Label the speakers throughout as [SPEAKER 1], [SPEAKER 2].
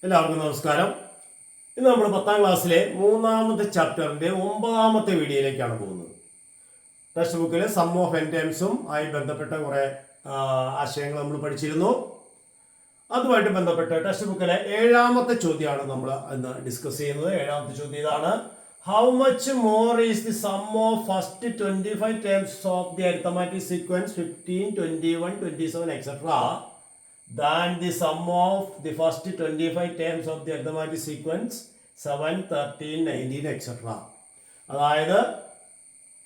[SPEAKER 1] എല്ലാവർക്കും നമസ്കാരം. ഇന്ന് നമ്മൾ 10ാം ക്ലാസ്സിലെ 3ാമത്തെ ചാപ്റ്ററിന്റെ 9ാമത്തെ വീഡിയോയിലേക്കാണ് പോകുന്നത്. ടെക്സ്റ്റ് ബുക്കിലെ സം ഓഫ് എൻ ടേംസും ആയി ബന്ധപ്പെട്ട കുറെ ആശയങ്ങൾ നമ്മൾ പഠിച്ചിരുന്നു. അതുമായിട്ട് ബന്ധപ്പെട്ട് ടെക്സ്റ്റ് ബുക്കിലെ 7ാമത്തെ ചോദ്യമാണ് നമ്മൾ ഇന്ന് ഡിസ്കസ് ചെയ്യുന്നത്. 7ാമത്തെ ചോദ്യം ഇതാണ്: how much more is the sum of first 25 terms of the arithmetic sequence 15, 21, 27 etc. than the sum of the first 25 terms of the arithmetic sequence 7, 13, 19 etc. അതായത്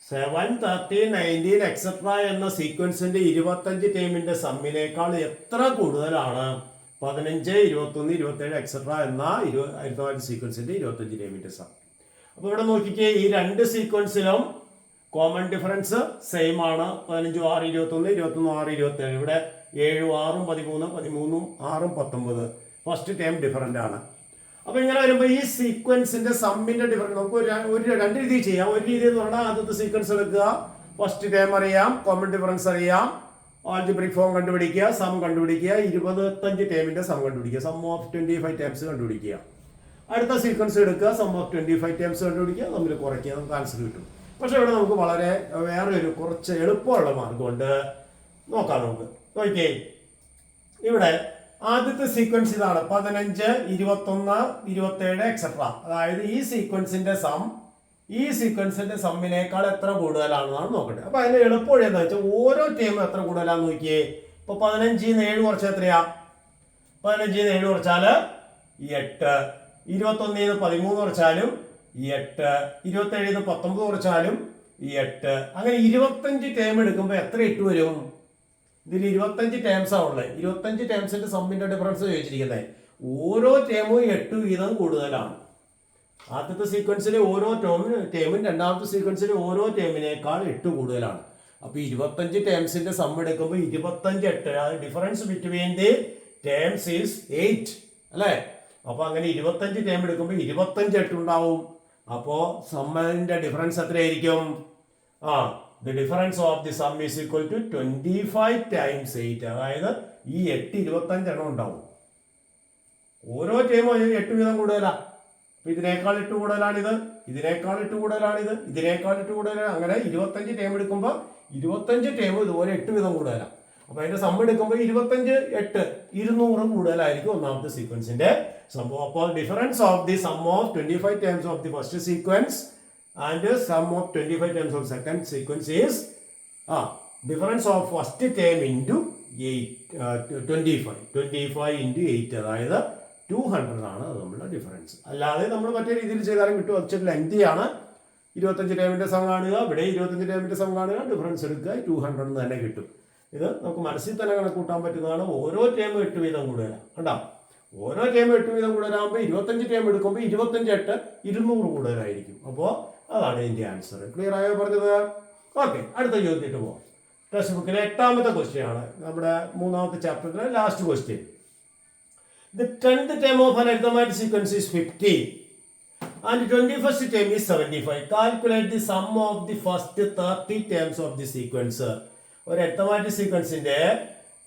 [SPEAKER 1] 7, 13, 19 etc. എന്ന സീക്വൻസിന്റെ 25 ടേമിന്റെ സമ്മിനേക്കാൾ എത്ര കൂടുതലാണ് 15, 21, 27 etc. എന്ന അരിത്തമാറ്റിക് സീക്വൻസിന്റെ 25 ടേമിന്റെ സം. അപ്പോൾ ഇവിടെ നോക്കിക്കേ, ഈ രണ്ട് സീക്വൻസിലും കോമൺ ഡിഫറൻസ് സെയിം ആണ്. 15, 6, 21, 21, 6, 27. ഇവിടെ 7, 6, 13, 13, 6, 19 ഫസ്റ്റ് ടേം ഡിഫറൻ്റ് ആണ്. അപ്പോൾ ഇങ്ങനെ വരുമ്പോൾ ഈ സീക്വൻസിന്റെ സമ്മിന്റെ ഡിഫറൻസ് നമുക്ക് രണ്ട് രീതിയിൽ ചെയ്യാം. ഒരു രീതി എന്ന് പറഞ്ഞാൽ ആദ്യത്തെ സീക്വൻസ് എടുക്കുക, ഫസ്റ്റ് ടേം അറിയാം, കോമൺ ഡിഫറൻസ് അറിയാം, ആൾജിബ്രിക് ഫോം കണ്ടുപിടിക്കുക, സം കണ്ടുപിടിക്കുക, 25 ടേമിന്റെ സം കണ്ടുപിടിക്കുക, സം ഓഫ് 25 ടേംസ് കണ്ടുപിടിക്കുക. അടുത്ത സീക്വൻസ് എടുക്കുക, സം ഓഫ് 25 ടേംസ് കണ്ടുപിടിക്കുക, തമ്മിൽ കുറയ്ക്കുക, നമുക്ക് ആൻസർ കിട്ടും. പക്ഷെ ഇവിടെ നമുക്ക് വളരെ വേറെ ഒരു കുറച്ച് എളുപ്പമുള്ള മാർഗമുണ്ട്. നോക്കാം നമുക്ക്. നോക്കിയേ, ഇവിടെ ആദ്യത്തെ സീക്വൻസ് ഇതാണ് 15, 21, 27 എക്സെട്ര. അതായത് ഈ സീക്വൻസിന്റെ സം ഈ സീക്വൻസിന്റെ സമ്മിനേക്കാൾ എത്ര കൂടുതലാണെന്നാണ് നോക്കട്ടെ. അപ്പൊ അതിന്റെ എളുപ്പവഴി എന്താ വെച്ചാൽ ഓരോ ടീമും എത്ര കൂടുതലാന്ന് നോക്കിയേ. ഇപ്പൊ 15 7 കുറച്ച് എത്രയാ? 15 7 കുറച്ചാൽ 8, 21 13 കുറച്ചാലും 8, 27 19 കുറച്ചാലും 8. അങ്ങനെ 25 ടേം എടുക്കുമ്പോൾ എത്ര 8 വരും? ഇതിൽ 25 ടേംസാ ഉള്ളത്. 25 ടേംസിന്റെ സമ്മിന്റെ ഡിഫറൻസ് ചോദിച്ചിരിക്കുന്നത്. ഓരോ ടേമും 8 വീതം കൂടുതലാണ്. ആദ്യത്തെ സീക്വൻസിലെ ഓരോ ടേമും രണ്ടാമത്തെ സീക്വൻസിലെ ഓരോ ടേമിനേക്കാൾ 8 കൂടുതലാണ്. അപ്പൊ 25 ടേംസിന്റെ സം എടുക്കുമ്പോൾ 25 8, difference between the terms is 8 അല്ലേ? അപ്പൊ അങ്ങനെ 25 ടേം എടുക്കുമ്പോൾ 25 8 ഉണ്ടാവും. അപ്പോ സമ്മിന്റെ ഡിഫറൻസ് എത്രയായിരിക്കും? the difference of the sum is equal to 25 times 8. അതായത് ഈ 8 25 എണ്ണം ഉണ്ടാവും. ഓരോ ടേമും 8 വീതം കൂടുതലാണ്. അപ്പൊ ഇതിനേക്കാൾ 8 കൂടുതലാണിത്, ഇതിനേക്കാൾ 8 കൂടുതലാണിത്, ഇതിനേക്കാൾ 8 കൂടുതലാണ്. അങ്ങനെ 25 ടേം എടുക്കുമ്പോൾ 25 ടേം ഇതുപോലെ 8 വീതം കൂടുതലാണ്. അപ്പൊ അതിന്റെ സം എടുക്കുമ്പോൾ 25 8 200 കൂടുതലായിരിക്കും ഒന്നാമത്തെ സീക്വൻസിന്റെ സംഭവം. അപ്പോൾ difference of the sum of 25 terms of the first sequence and sum of 25 terms of second sequence is difference of first term into 25 into 8. അതായത് 200 ആണ് നമ്മുടെ ഡിഫറൻസ്. അല്ലാതെ നമ്മൾ മറ്റേ രീതിയിൽ ചെയ്താലും കിട്ടും. അച്ഛൻ ലെങ്തി ആണ്. 25 ടേമിന്റെ സം കാണുക, ഇവിടെ 25 ടേമിന്റെ സം കാണുക, ഡിഫറൻസ് എടുക്കുക, 200 തന്നെ കിട്ടും. ഇത് നമുക്ക് മനസ്സിൽ തന്നെ കണക്കൂട്ടാൻ പറ്റുന്നതാണ്. ഓരോ ടേമും 8 വീതം കൂടുതലാണ്. കണ്ടോ? ഓരോ ടേമും 8 വീതം കൂടുതലാകുമ്പോൾ 25 ടേം എടുക്കുമ്പോൾ 25 8 200 കൂടുതലായിരിക്കും. അപ്പോൾ അതാണ് ഇതിന്റെ ആൻസർ. ക്ലിയർ ആയോ പറഞ്ഞത്? ഓക്കെ, അടുത്ത ചോദ്യത്തിട്ട് പോവാം. ടെക്സ്റ്റ് ബുക്കിലെ 8ാമത്തെ ക്വസ്റ്റ്യൻ ആണ്, നമ്മുടെ 3ാമത്തെ ചാപ്റ്ററിലെ last question. The 10th term of an arithmetic sequence is 50 and 21st term is 75. Calculate the sum of the first 30 terms of the sequence. ഒരു arithmetic സീക്വൻസിന്റെ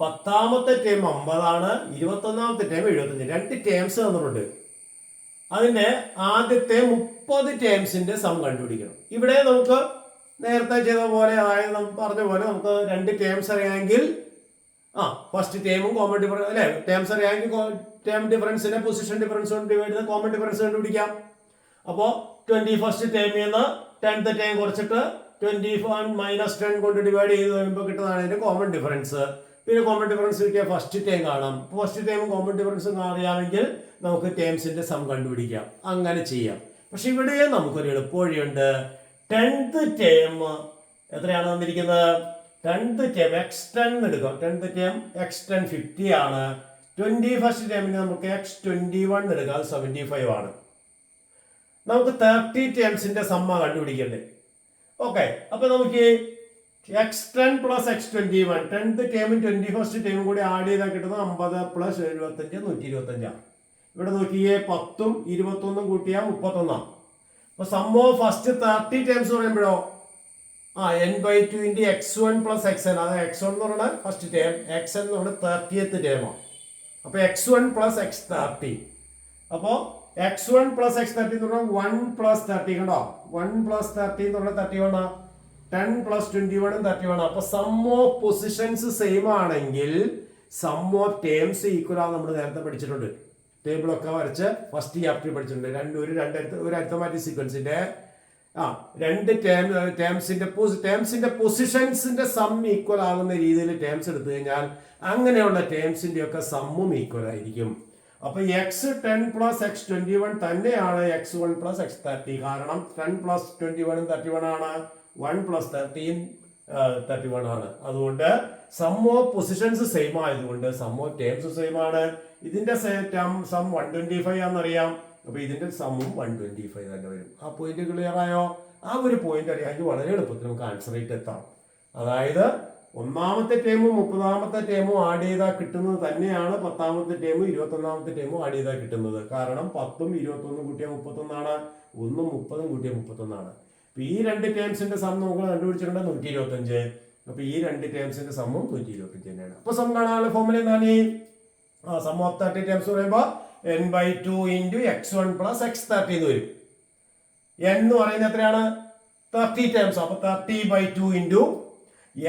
[SPEAKER 1] 10ാമത്തെ ടേം 50 ആണ്, 21ാമത്തെ ടേം 75. രണ്ട് ടേംസ് തന്നിട്ടുണ്ട്. അതിന്റെ ആദ്യത്തെ 30 ടേംസിന്റെ സം കണ്ടുപിടിക്കണം. ഇവിടെ നമുക്ക് നേരത്തെ ചെയ്ത പോലെ, അതായത് നമുക്ക് പറഞ്ഞ പോലെ നമുക്ക് രണ്ട് ടേംസ് അറിയാമെങ്കിൽ ഫസ്റ്റ് ടേമും കോമൺ ഡിഫറൻസ് അല്ലെ, ടേംസ് അറിയാമെങ്കിൽ ടേം ഡിഫറൻസിനെ പൊസിഷൻ ഡിഫറൻസ് കൊണ്ട് ഡിവൈഡ് ചെയ്ത് കോമൺ ഡിഫറൻസ് കണ്ടുപിടിക്കാം. അപ്പോൾ 21st ടേമിൽ നിന്ന് 10th ടേം കുറച്ചിട്ട് 21 - 10 കൊണ്ട് ഡിവൈഡ് ചെയ്ത് കഴിയുമ്പോൾ കിട്ടുന്നതാണ് അതിന്റെ കോമൺ ഡിഫറൻസ്. പിന്നെ കോമൺ ഡിഫറൻസ് കിട്ടിയ ഫസ്റ്റ് ടേം കാണാം. ഫസ്റ്റ് ടേമും കോമൺ ഡിഫറൻസും അറിയാമെങ്കിൽ നമുക്ക് ടേംസിന്റെ സം കണ്ടുപിടിക്കാം. അങ്ങനെ ചെയ്യാം. പക്ഷെ ഇവിടെ നമുക്കൊരു എളുപ്പവഴിയുണ്ട്. 10th ടേം എത്രയാണ് തന്നിരിക്കുന്നത്? 10th ടേം x10 എടുക്കാം. 10th ടേം x10 50 ആണ്. 21st ടേമിന് നമുക്ക് x21 എടുക്കാം, 75 ആണ്. നമുക്ക് 30 ടേംസിന്റെ സമ്മ കണ്ടുപിടിക്കണ്ടേ? ഓക്കെ, അപ്പൊ നമുക്ക് x10 + x21 10th ടേമും 21st ടേമും കൂടി ആഡ് ചെയ്താൽ കിട്ടുന്നത് 50 + 75 125 ആണ്. ഇവിടെ നോക്കിയേ, 10ഉം 21ഉം കൂട്ടിയാൽ 31. അപ്പൊ സം ഓഫ് ഫസ്റ്റ് 30 ടേംസ് പറയുമ്പോഴോ n/2 × x1 + xn. അത് x1 എന്ന് പറയുന്നത് ഫസ്റ്റ് ടേം, xn എന്ന് പറയുന്നത് 30th ടേമാണ്. അപ്പൊ x1 + x30 അപ്പോൾ x1 പ്ലസ് x30 എന്ന് പറഞ്ഞാൽ 1 പ്ലസ് 30 കണ്ടോ 1 പ്ലസ് 30 എന്ന് പറഞ്ഞാൽ 31 10 പ്ലസ് 21 31 അപ്പൊ സം ഓഫ് പൊസിഷൻസ് സെയിം ആണെങ്കിൽ സം ഓഫ് ടേംസ് ഈക്വൽ ആണ്. നമ്മൾ നേരത്തെ പഠിച്ചിട്ടുണ്ട്, ടേബിൾ ഒക്കെ വരച്ച് ഫസ്റ്റ് ചാപ്റ്ററിൽ പഠിച്ചിട്ടുണ്ട്. ഒരു അരിത്തമാറ്റിക് സീക്വൻസിന്റെ രണ്ട് ടേംസിന്റെ പൊസിഷൻസിന്റെ സം ഈക്വൽ ആകുന്ന രീതിയിൽ ടേംസ് എടുത്തു കഴിഞ്ഞാൽ അങ്ങനെയുള്ള ടേംസിന്റെ ഒക്കെ സമ്മും ഈക്വൽ ആയിരിക്കും. അപ്പൊ x10 പ്ലസ് x21 തന്നെയാണ് x1 പ്ലസ് x30. കാരണം 10 പ്ലസ് 21 31 ആണ്, 1 പ്ലസ് 13 31 ആണ്. അതുകൊണ്ട് സം ഓഫ് പൊസിഷൻസ് സെയിം ആയതുകൊണ്ട് സം ഓഫ് ടേംസ് സെയിം ആണ്. ഇതിന്റെ സം 125 ആണെന്നറിയാം. അപ്പൊ ഇതിന്റെ സമ്മും 125 തന്നെ വരും. ആ പോയിന്റ് ക്ലിയർ ആയോ? ആ ഒരു പോയിന്റ് അറിയാമെങ്കിൽ വളരെ എളുപ്പത്തിൽ നമുക്ക് ആൻസർ ആയിട്ട് എത്താം. അതായത് ഒന്നാമത്തെ ടേമും 30ാമത്തെ ടേമും ആഡ് ചെയ്താൽ കിട്ടുന്നത് തന്നെയാണ് 10ാമത്തെ ടേമും 21ാമത്തെ ടേമും ആഡ് ചെയ്താൽ കിട്ടുന്നത്. കാരണം 10ഉം 21ഉം കൂട്ടിയ 31 ആണ്, 1ഉം 30ഉം കൂട്ടിയ 31 ആണ്. അപ്പൊ ഈ രണ്ട് ടേംസിന്റെ സം നമുക്ക് കണ്ടുപിടിച്ചിട്ടുണ്ട് 125. അപ്പൊ ഈ രണ്ട് ടേംസിന്റെ സമ്മും 125 തന്നെയാണ്. അപ്പൊ സം കാണാനുള്ള ഫോർമുല എന്താണ്? സം ഓഫ് 30 ടേംസ് പറയുമ്പോൾ n/2 into x1 plus x30 എന്ന് വരും. n എന്ന് പറയുന്നത് എത്രയാണ്? 30 ടേംസ്. അപ്പൊ 30/2 ഇൻറ്റു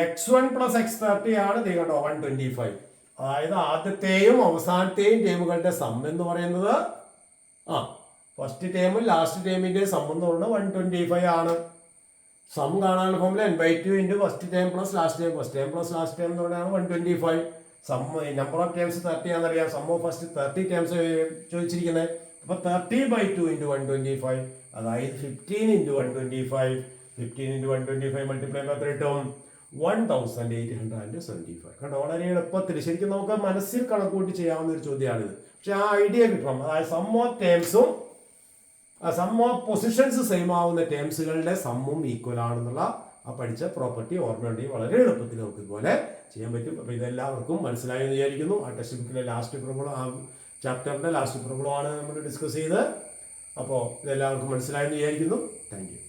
[SPEAKER 1] x1 പ്ലസ് x30 ആണ് കണ്ടോ 125. അതായത് ആദ്യത്തെയും അവസാനത്തെയും ടേമുകളുടെ സം എന്ന് പറയുന്നത് ഫസ്റ്റ് ടേമും ലാസ്റ്റ് ടേമിന്റെ സം എന്ന് പറയുന്നത് 125 ആണ്. സം കാണാനുള്ള formula n/2 into first term plus last term. First term plus last term എന്ന് പറയുന്നത് 125. സം നമ്പർ ഓഫ് ടേംസ് 30 ആണെന്നറിയാം. സം ഓഫ് ഫസ്റ്റ് 30 ടേംസ് ചോദിച്ചിരിക്കുന്നത്. അപ്പൊ 30/2 ഇൻറ്റു 125 അതായത് 15 ഇൻറ്റു 125. 15 ഇൻറ്റു 125 മൾട്ടിപ്ലൈ എത്ര കിട്ടും? 1875. കണ്ടോ, വളരെ എളുപ്പത്തിൽ ശരിക്കും നമുക്ക് മനസ്സിൽ കണക്കൂട്ടി ചെയ്യാവുന്ന ഒരു ചോദ്യമാണിത്. പക്ഷെ ആ ഐഡിയ കിട്ടണം. അതായത് സം ഓഫ് ടേംസും സം ഓഫ് പൊസിഷൻസ് സെയിം ആവുന്ന ടേംസുകളുടെ സമ്മും ഈക്വൽ ആണെന്നുള്ള ആ പഠിച്ച പ്രോപ്പർട്ടി ഓർമ്മയുണ്ടെങ്കിൽ വളരെ എളുപ്പത്തിൽ നമുക്ക് ഇതുപോലെ ചെയ്യാൻ പറ്റും. അപ്പോൾ ഇതെല്ലാവർക്കും മനസ്സിലായെന്ന് വിചാരിക്കുന്നു. ആ ടെക്സ്റ്റ് ബുക്കിലെ ലാസ്റ്റ് പ്രോബ്ലം, ആ ചാപ്റ്ററിന്റെ ലാസ്റ്റ് പ്രോബ്ലം ആണ് നമ്മൾ ഡിസ്കസ് ചെയ്തത്. അപ്പോൾ ഇതെല്ലാവർക്കും മനസ്സിലായെന്ന് വിചാരിക്കുന്നു. Thank you.